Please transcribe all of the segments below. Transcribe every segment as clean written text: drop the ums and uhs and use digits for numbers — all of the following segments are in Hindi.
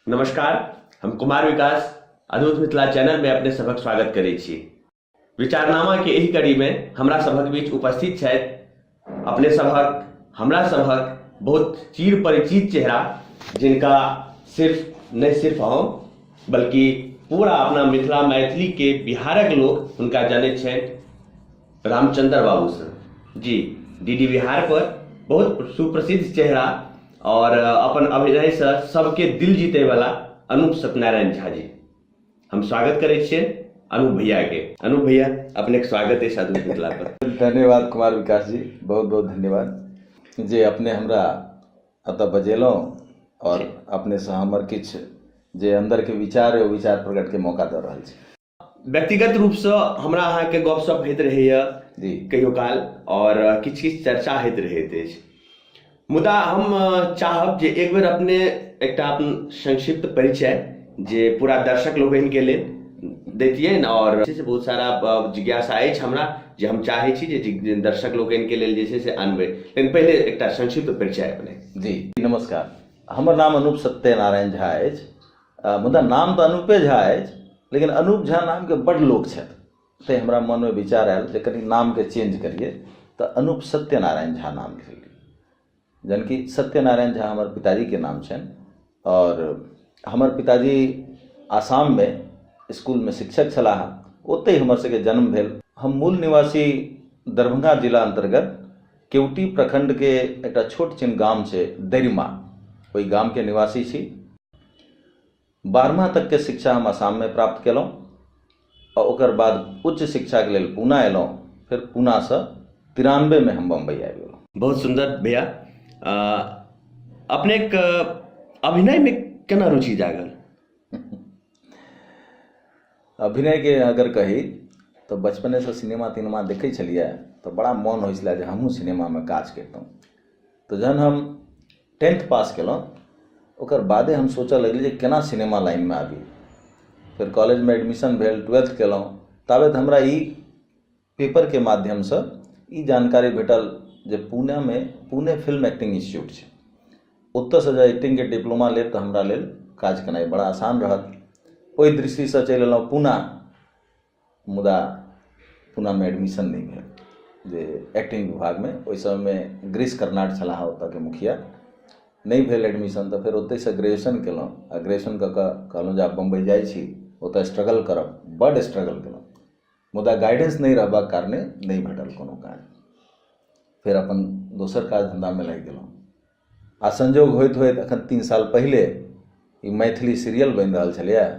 नमस्कार, हम कुमार विकास अद्भुत मिथिला चैनल में अपने सभक स्वागत करै छी। विचारनामा के एही कड़ी में हमरा सभक बीच उपस्थित छथि अपने सभक हमरा सभक बहुत चिर परिचित चेहरा, जिनका सिर्फ हम बल्कि पूरा अपना मिथिला मैथिली के बिहारक लोग उनका जानैत छथि रामचंद्र बाबू सर जी। डीडी बिहार पर बहुत सुप्रसिद्ध चेहरा और अपन अभिनय से सबके दिल जीते वाला अनूप सत्यनारायण झा जी। हम स्वागत करे छिए अनूप भैया के। अनूप भैया, अपने के स्वागत है साधु मिथिला पर। धन्यवाद कुमार विकास जी, बहुत बहुत धन्यवाद जे अपने हमरा अत बजेलौं और अपने से हमर किछ जे अंदर के विचार है, विचार प्रकट के मौका दे रहल छी। व्यक्तिगत रूप से हमरा अहाँ के गपशप होइत रहैया जी कहियो काल, और किछ किछ चर्चा होइत रहैत अछि। मुदा हम चाहब जे एक बेर अपने एकटा अपन संक्षिप्त परिचय जे पूरा दर्शक लोगन के लेल दैतियै, और से बहुत सारा जिज्ञासा अछि हमरा जे हम चाहै छी जे दर्शक लोगन के लेल जे छै से अनबै, लेकिन पहले एकटा संक्षिप्त परिचय अपने। जी नमस्कार, हमर नाम अनूप सत्यनारायण झा अछि। मुदा नाम तो अनूपे झा अछि, लेकिन अनूप झा नाम के बड़ लोग छथि, ते हमरा मन में विचार आयल जे कनी नाम के चेंज करिए तो अनूप सत्यनारायण झा नाम लिखिए। जानकि सत्यनारायण झा हमर पिताजी के नाम छनि, और हमर पिताजी आसाम में स्कूल में शिक्षक छलाह, ओतहि हमर सबके जन्म भेल। हम मूल निवासी दरभंगा जिला अंतर्गत केवटी प्रखंड के एकटा छोट छिन गाम छै दरिमा, ओहि गाम के निवासी छी। 12वां तक के शिक्षा हम आसाम में प्राप्त केलौं, और ओकर बाद उच्च शिक्षा के लेल पूना एलौं। फिर पूना से 93 में हम बम्बई आबि गेलौं। बहुत सुंदर भैया। अपने अभिनय में केना रुचि जागल? अभिनय के अगर कही तो बचपने से सिनेमा तिनेमा देखै छलिए, तो बड़ा मन होइ छलै जे हमहूँ सिनेमा में काज करतौं। तो जहन हम 10th पास केलौं, ओकर बादे हम सोचऽ लगलिए जे केना सिनेमा लाइन में आबी। फिर कॉलेज में एडमिशन भेल, 12th केलौं, ताबत हमरा ई पेपर के माध्यम से ई जानकारी भेटल जे पुणे फिल्म एक्टिंग इंस्टीट्यूट छै, ओतऽ से जे एक्टिंग के डिप्लोमा लेब तो हमरा लेल काज केनाइ बड़ा आसान रहत। ओहि दृष्टि से चलि एलौं पूना, मुदा पूना में एडमिशन नहीं भेल जे एक्टिंग विभाग में। ओहि समय में गिरीश कर्नाड छलाह ओतऽ के मुखिया, नहीं भेल एडमिशन। तो फिर ओतै से ग्रेजुएशन केलौं, आ ग्रेजुएशन कऽ कऽ कहलौं जे आब बम्बई जाइ छी, ओतऽ स्ट्रगल करब। बड स्ट्रगल केलौं, मुदा गाइडेंस नहीं रहबाक कारणे नहीं भेटल कोनो काज। फिर अपन दोसर काज धंधा में लागि गेलौं, आ संजोग होइत होइत अखन 3 साल पहले ई मैथिली सीरियल बनि रहल छलैए।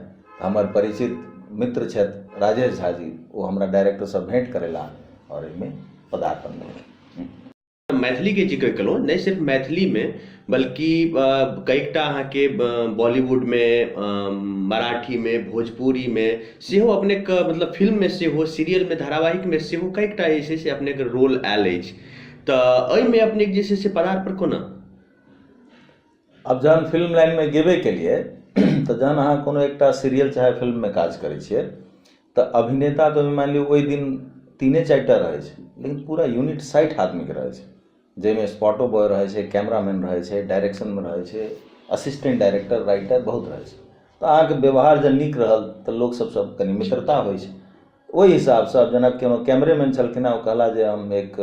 हमर परिचित मित्र छथि राजेश झा जी, वो हमरा डायरेक्टर से भेंट करेला और इनमें पदार्पण भेल। मैथिली के जिक्र केलौं, नहीं सिर्फ मैथिली में बल्कि कईटा अहाँ के बॉलीवुड में, मराठी में, भोजपुरी में सेहो अपने के, मतलब फिल्म में सेहो, सीरियल में, धारावाहिक में सेहो कईटा जे छै से अपने के रोल आयल अछि। तऽ एहि में अपने जे छै से पदार्पण कोना? अब जहन फिल्म लाइन में गेबे केलिए, तो जहन अहाँ कोनो एकटा सीरियल चाहे फिल्म में काज करै छियै, तो अभिनेता तो मान लियौ ओहि दिन 3-4टा रहै छै, लेकिन पूरा यूनिट 60 आदमी के रहै छै, जाहिमे स्पॉटो बॉय रहै छै, कैमरामैन रहै छै, डायरेक्शन में रहै छै, असिस्टेंट डायरेक्टर, राइटर बहुत रहै छै। तो अहाँके व्यवहार जब नीक रहल तो लोग सबसँ कनि मित्रता होइ छै। ओहि हिसाब से अब जेना कोनो कैमरेमैन छलखिन, वो कहला जे हम एक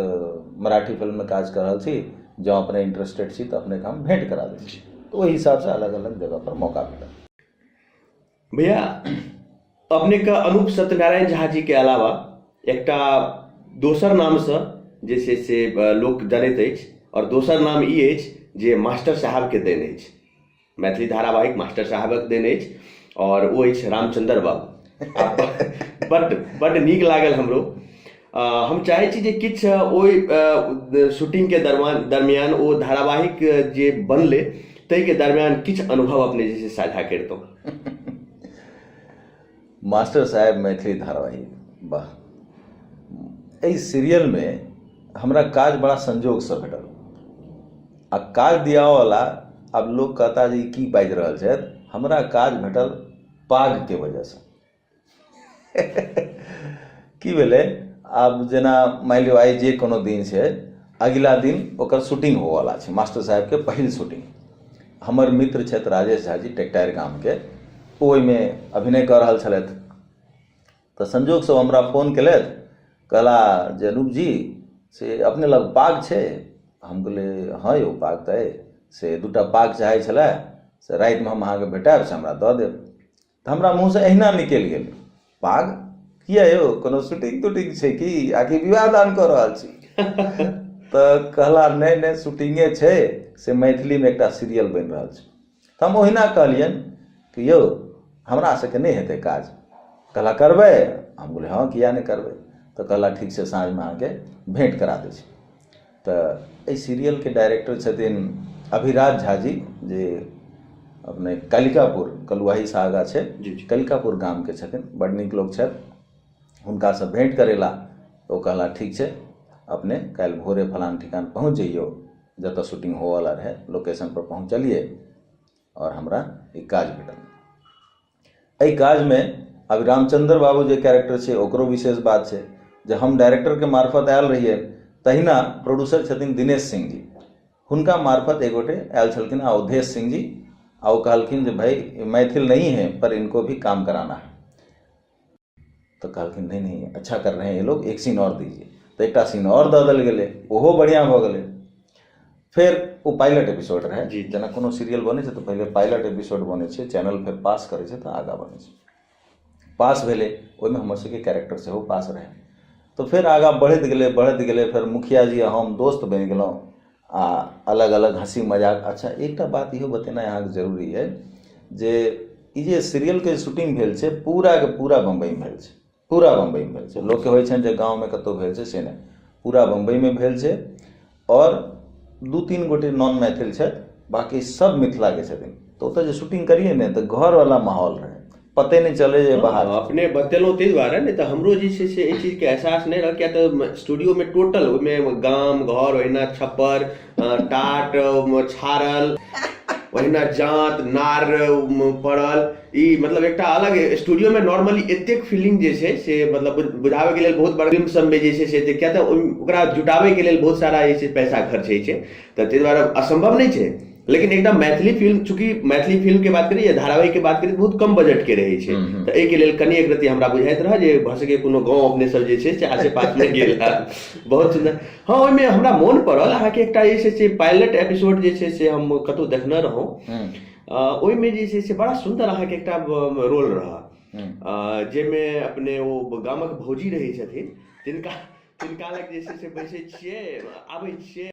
मराठी फिल्म में काज कर रहल छी, जँ अपने इंटरेस्टेड छी तो अपने के हम भेंट करा दै छी। तो वही हिसाब से अलग अलग जगह पर मौका मिला। भैया, अपने का अनूप सत्यनारायण झा जी के अलावा एकटा दोसर नाम से जे छै से लोक जानैत अछि, और दोसर नाम ई अछि जे मास्टर साहब के देन अछि। मैथिली धारावाहिक मास्टर साहबक देन अछि, और वो अछि रामचंद्र बाबू। बड नीक लागल हमरो। हम चाहै छी जे किछ ओहि शूटिंग के दरमियान ओ धारावाहिक जे बनले ताहि के दरमियान किछ अनुभव अपने जे साझा करतौं। मास्टर साहब मैथिली धारावाहिक, वाह! एहि सीरियल में हमरा काज बड़ा संजोग से भेटल, आ काज दिया वाला अब लोग कहता जे की बाजि रहल छथि, हमरा काज भेटल पाग के वजह से। की भेलै, आब जेना मान लियो आइ जे कोनो दिन छै, अगिला दिन ओकर शूटिंग होवला छै, मास्टर साहब के पहिल शूटिंग। हमर मित्र छथि राजेश झा जी टेकटायर गामके, ओहिमे अभिनय कऽ रहल छलथि। तऽ संजोगसँ ओ हमरा फोन केलथि, कहला जे अनूप जी से अपने लग पाग छै? हम कहलिए हाँ यौ पाग तऽ अइ, से 2टा पाग चाहै छलै, से रातिमे हम अहाँके भेटायब से हमरा दऽ देब। तऽ हमरा मुँहसँ अहिना निकलि गेल, पाग किया यौ, कोनो शूटिंग तूटिंग छै कि, आकि विवाह दान कऽ रहल छी? तऽ कहला नहि नहि शूटिंगे छै, से मैथिलीमे एकटा सीरियल बनि रहल छै। तऽ हम ओहिना कहलियनि कि यौ हमरा सबके नहि हेतै काज? कहला करबै? हम बोले हाँ किया नहीं करबै। तऽ कहला ठीक छै साँझमे अहाँके भेंट करा दै छी। तऽ एहि सीरियलके डायरेक्टर छथिन अभिराज झा जी, जे अपने कलिकापुर कलुआहीसँ आगाँ छै, कलिकापुर गामके छथिन, बड़ नीक लोक छथि। हुनकासँ भेंट करेला तऽ ओ कहला ठीक छै अपने काल्हि भोरे फलान ठिकान पहुँच जइयौ, जतऽ शूटिंग होवला रहै लोकेशन पर पहुँचलिए और हमरा ई काज भेटल। एहि काजमे अब रामचंद्र बाबू जे कैरेक्टर छै ओकरो विशेष बात छै, जे हम डायरेक्टरके मार्फत आयल रहिए, तहिना प्रोड्यूसर छथिन दिनेश सिंह जी, हुनका मार्फत एक गोटे आयल छलखिन अवधेश सिंह जी, आ वो कहलखिन जे भाई मैथिल नहीं है पर इनको भी काम कराना है। तो कहलखिन नहीं नहीं अच्छा कर रहे हैं ये लोग, एक सीन और दीजिए। तो एक सीन और दऽ देल गेलै, ओहो बढ़िया भऽ गेलै। फेर ओ पायलट एपिसोड रहै, जेना कोनो सीरियल बनै छै तऽ पहिले पायलट एपिसोड बनै छै, चैनल फेर पास करै छै तऽ आगाँ बनै छै। पास भेलै, ओहिमे हमर सबके कैरेक्टर सेहो पास रहै। तो फिर आगाँ बढ़ैत गेलै, फेर मुखिया जी आ हम दोस्त बनि गेलहुँ, आ अलग अलग हँसी मजाक। अच्छा एकटा बात इहो बतेनाइ अहाँके जरूरी है जे ई जे सीरियलके शूटिंग भेल छै पूराके पूरा बम्बईमे भेल छै, पूरा बम्बईमे भेल छै। लोकके होइ छनि जे गाँवमे कतहु भेल छै, से नहि, पूरा बम्बईमे भेल छै। और 2-3 गोटे नॉन मैथिल छथि, बाकी सब मिथिलाके छथिन। तऽ ओतऽ जे शूटिंग करिए ने तऽ घरवला माहौल रहै, पते नहीं चले जे बाहर। अपने बतेलहुँ ताहि दुआरे, नहीं तऽ हमरो जे छै से एहि चीजके एहसास नहीं रह, किया तऽ स्टूडियोमे टोटल ओहिमे गाम घर, ओहिना छप्पर टाट छाड़ल, ओहिना जांत नार पड़ल, ई मतलब एकटा अलग स्टूडियोमे नॉर्मली एतेक फीलिंग जे छै से मतलब बुझाबैके लेल बहुत बड़ा फिल्म सबमे जे छै से, किया तऽ ओकरा जुटाबैके लेल बहुत सारा जे छै पैसा खर्च होइ छै, तऽ ताहि दुआरे असंभव नहीं छै। लेकिन एकटा मैथिली फिल्म, चूंकि मैथिली फिल्म के बात करी या धारावाहिक के बात करी बहुत कम बजट के रहे छै, तऽ एहि के लेल कनी एक रति हमरा बुझाइत रह जे भऽ सके कोनो गाँव अपने सब जे छै से आसे पास में गेल बहुत सुंदर। हाँ ओहिमे हमरा मोन पड़ल अहाँके एकटा जे छै से पायलट एपिसोड जे छै से हम कतहु देखने रहौं, ओहिमे जे छै से बड़ा सुंदर अहाँके एकटा रोल रहा, जाहिमे अपने ओ गामक भौजी रहै छथिन, तिनका लग जे छै से बैसै छियै, आबै छियै।